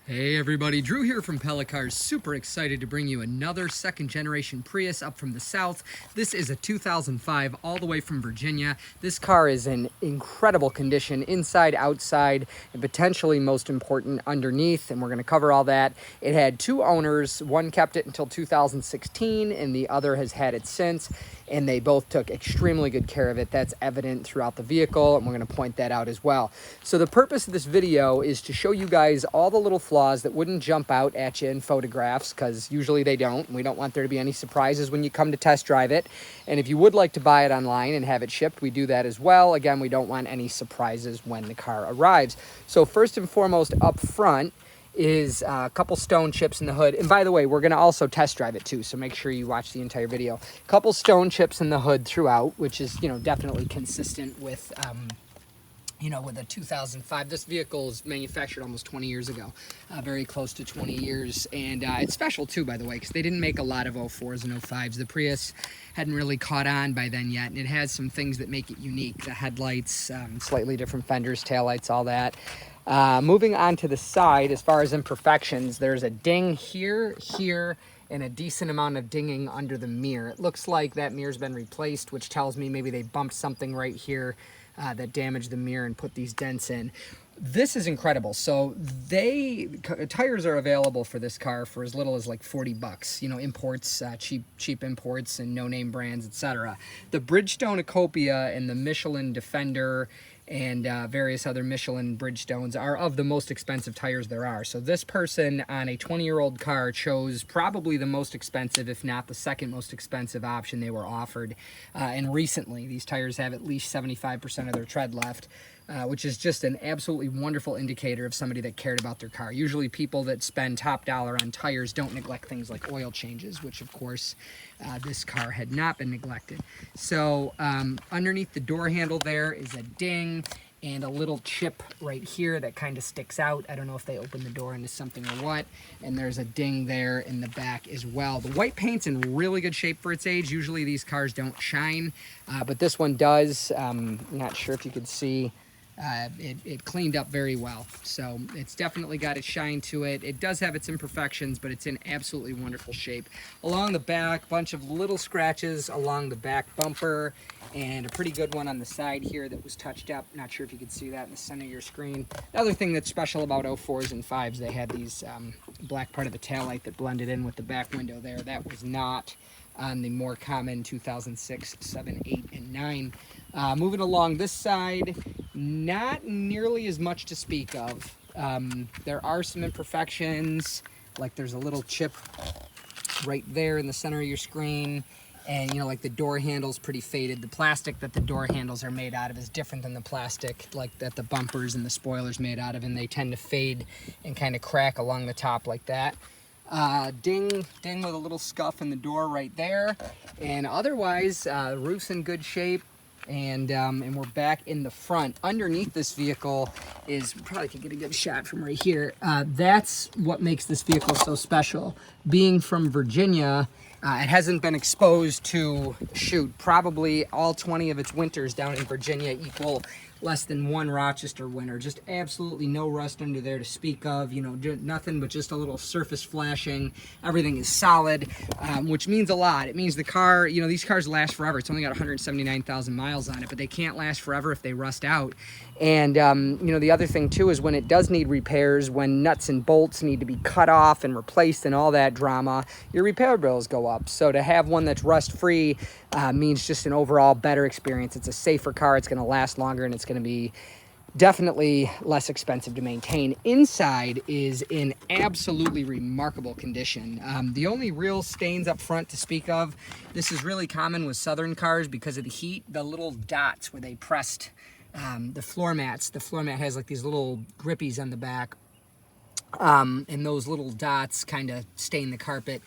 Hey everybody, Drew here from Pella Car. Super excited to bring you another second generation Prius up from the south. This is a 2005 all the way from Virginia. This car is in incredible condition, inside, outside, and potentially most important underneath, and we're going to cover all that. It had two owners. One kept it until 2016 and the other has had it since, and they both took extremely good care of it. That's evident throughout the vehicle, and we're going to point that out as well. So the purpose of this video is to show you guys all the little flaws that wouldn't jump out at you in photographs, because usually they don't. We don't want there to be any surprises when you come to test drive it. And if you would like to buy it online and have it shipped, we do that as well. Again, we don't want any surprises when the car arrives. So first and foremost, up front is a couple stone chips in the hood. And by the way, we're going to also test drive it too, so make sure you watch the entire video. Couple stone chips in the hood throughout, which is, definitely consistent with with a 2005. This vehicle is manufactured almost 20 years ago, very close to 20 years. And it's special too, by the way, because they didn't make a lot of 04s and 05s. The Prius hadn't really caught on by then yet, and it has some things that make it unique. The headlights, slightly different fenders, taillights, all that. Moving on to the side, as far as imperfections, there's a ding here, and a decent amount of dinging under the mirror. It looks like that mirror's been replaced, which tells me maybe they bumped something right here that damaged the mirror and put these dents in. This is incredible. So tires are available for this car for as little as like 40 bucks. Imports, cheap imports and no-name brands, etc. The Bridgestone Ecopia and the Michelin Defender and various other Michelin Bridgestones are of the most expensive tires there are. So this person on a 20-year-old car chose probably the most expensive, if not the second most expensive option they were offered. And recently, these tires have at least 75% of their tread left, which is just an absolutely wonderful indicator of somebody that cared about their car. Usually people that spend top dollar on tires don't neglect things like oil changes, which of course this car had not been neglected. So underneath the door handle there is a ding and a little chip right here that kind of sticks out. I don't know if they opened the door into something or what. And there's a ding there in the back as well. The white paint's in really good shape for its age. Usually these cars don't shine, but this one does. Not sure if you could see. It cleaned up very well, so it's definitely got a shine to it. It does have its imperfections, but it's in absolutely wonderful shape. Along the back, bunch of little scratches along the back bumper, and a pretty good one on the side here that was touched up. Not sure if you could see that in the center of your screen. Another thing that's special about 04s and 5s, they had these black part of the taillight that blended in with the back window there. That was not on the more common 2006, 7, 8, and 9. Moving along this side, not nearly as much to speak of. There are some imperfections, like there's a little chip right there in the center of your screen, and like the door handle's pretty faded. The plastic that the door handles are made out of is different than the plastic like that the bumpers and the spoilers made out of, and they tend to fade and kind of crack along the top like that. Ding with a little scuff in the door right there, and otherwise roof's in good shape. And we're back in the front. Underneath this vehicle is, probably could get a good shot from right here. That's what makes this vehicle so special. Being from Virginia, it hasn't been exposed to, probably all 20 of its winters down in Virginia equal less than one Rochester winter. Just absolutely no rust under there to speak of, nothing but just a little surface flashing. Everything is solid, which means a lot. It means the car, these cars last forever. It's only got 179,000 miles on it, but they can't last forever if they rust out. And, the other thing too is when it does need repairs, when nuts and bolts need to be cut off and replaced and all that drama, your repair bills go up. So to have one that's rust-free means just an overall better experience. It's a safer car, it's going to last longer, and it's going to be definitely less expensive to maintain. Inside is in absolutely remarkable condition. The only real stains up front to speak of, this is really common with Southern cars because of the heat, the little dots where they pressed the floor mats. The floor mat has like these little grippies on the back, and those little dots kind of stain the carpet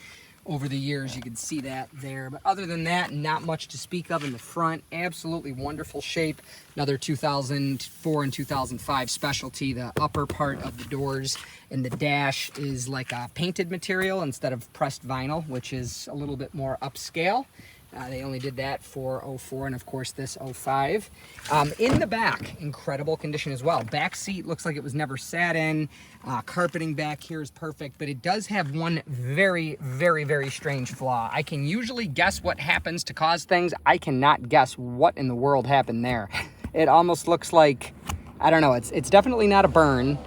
over the years. You can see that there, but other than that, not much to speak of in the front. Absolutely wonderful shape. Another 2004 and 2005 specialty. The upper part of the doors and the dash is like a painted material instead of pressed vinyl, which is a little bit more upscale. They only did that for 04 and of course this 05. In the back, incredible condition as well. Back seat looks like it was never sat in. Carpeting back here is perfect, but it does have one very, very, very strange flaw. I can usually guess what happens to cause things. I cannot guess what in the world happened there. It almost looks like, I don't know, it's definitely not a burn.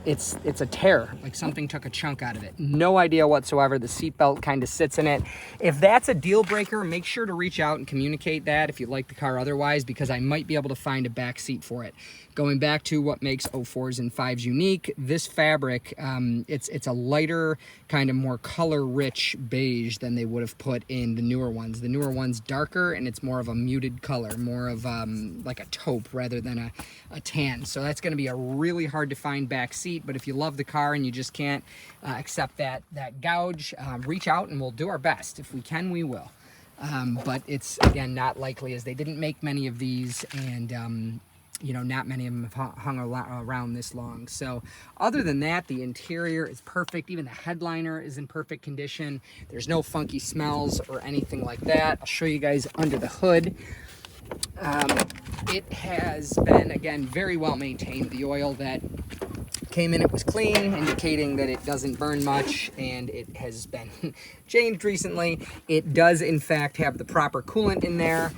It's a tear, like something took a chunk out of it. No idea whatsoever. The seatbelt kind of sits in it. If that's a deal breaker, make sure to reach out and communicate that if you like the car otherwise, because I might be able to find a back seat for it. Going back to what makes 04s and 5s unique, this fabric, it's a lighter, kind of more color-rich beige than they would have put in the newer ones. The newer one's darker, and it's more of a muted color, more of like a taupe rather than a tan. So that's going to be a really hard to find back seat, but if you love the car and you just can't accept that gouge, reach out and we'll do our best. If we can, we will. But it's, again, not likely, as they didn't make many of these, and you know, not many of them have hung around this long. So other than that, the interior is perfect. Even the headliner is in perfect condition. There's no funky smells or anything like that. I'll show you guys under the hood. It has been, again, very well maintained. The oil that came in, it was clean, indicating that it doesn't burn much, and it has been changed recently. It does, in fact, have the proper coolant in there.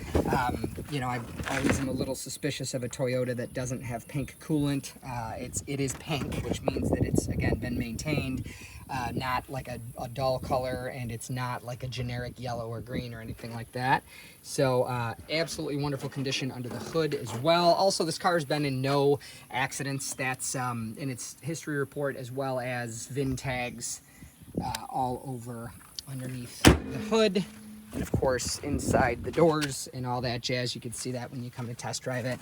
You know, I always am a little suspicious of a Toyota that doesn't have pink coolant. It is pink, which means that it's, again, been maintained. Not like a dull color, and it's not like a generic yellow or green or anything like that. So absolutely wonderful condition under the hood as well. Also, this car has been in no accidents. That's in its history report, as well as VIN tags all over underneath the hood. And of course, inside the doors and all that jazz. You can see that when you come to test drive it.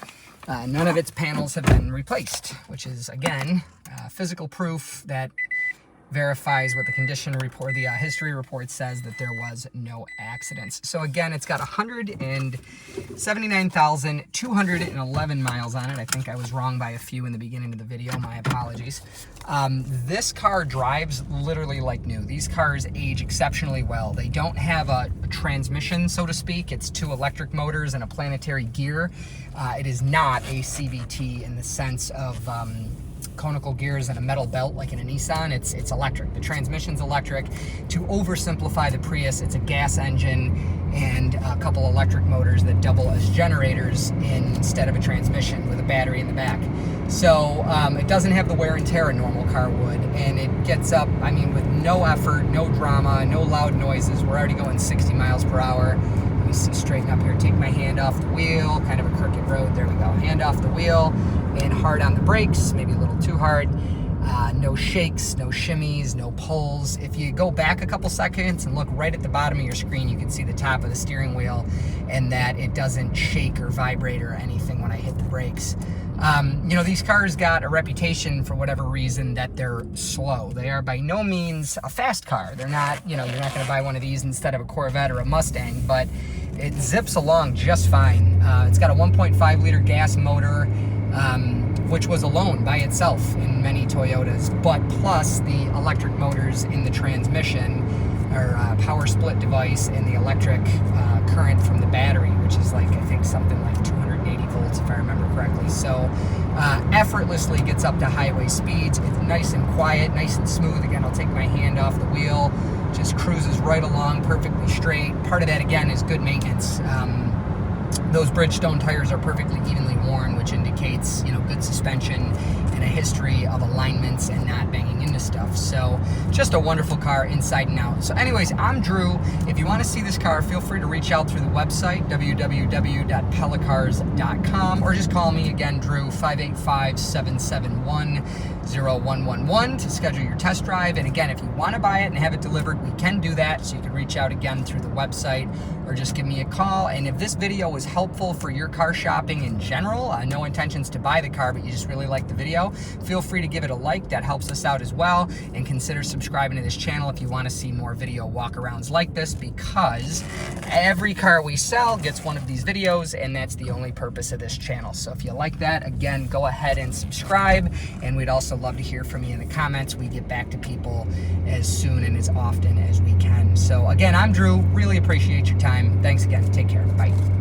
None of its panels have been replaced, which is, again, physical proof that verifies what the condition report, the history report says, that there was no accidents. So again, it's got 179,211 miles on it. I think I was wrong by a few in the beginning of the video. My apologies. This car drives literally like new. These cars age exceptionally well. They don't have a transmission, so to speak. It's 2 electric motors and a planetary gear. It is not a CVT in the sense of conical gears and a metal belt like in a Nissan. It's electric. The transmission's electric. To oversimplify the Prius, it's a gas engine and a couple electric motors that double as generators instead of a transmission with a battery in the back. So it doesn't have the wear and tear a normal car would, and it gets up, I mean, with no effort, no drama, no loud noises. We're already going 60 miles per hour. Let me see, straighten up here, take my hand off the wheel, kind of a crooked road, there we go. Hand off the wheel and hard on the brakes, maybe a little too hard. No shakes, no shimmies, no pulls. If you go back a couple seconds and look right at the bottom of your screen, you can see the top of the steering wheel and that it doesn't shake or vibrate or anything when I hit the brakes. You know, these cars got a reputation, for whatever reason, that they're slow. They are by no means a fast car. They're not, you know, you're not going to buy one of these instead of a Corvette or a Mustang, but it zips along just fine. It's got a 1.5 liter gas motor, which was alone by itself in many Toyotas, but plus the electric motors in the transmission, or power split device, and the electric current from the battery, which is like, I think, something like 280 volts if I remember correctly. So effortlessly gets up to highway speeds. It's nice and quiet, nice and smooth. Again, I'll take my hand off the wheel, just cruises right along perfectly straight. Part of that, again, is good maintenance. Those Bridgestone tires are perfectly evenly worn, which indicates, you know, good suspension and a history of alignments and not banging into stuff. So just a wonderful car inside and out. So anyways, I'm Drew. If you want to see this car, feel free to reach out through the website, www.pellacars.com, or just call me again, Drew, 585-771-0111 to schedule your test drive. And again, if you want to buy it and have it delivered, we can do that. So you can reach out again through the website or just give me a call. And if this video was helpful for your car shopping in general, no intentions to buy the car, but you just really like the video, feel free to give it a like. That helps us out as well. And consider subscribing to this channel if you want to see more video walkarounds like this, because every car we sell gets one of these videos, and that's the only purpose of this channel. So if you like that, again, go ahead and subscribe. And we'd also love to hear from you in the comments. We get back to people as soon and as often as we can. So again, I'm Drew. Really appreciate your time. Thanks again. Take care. Bye.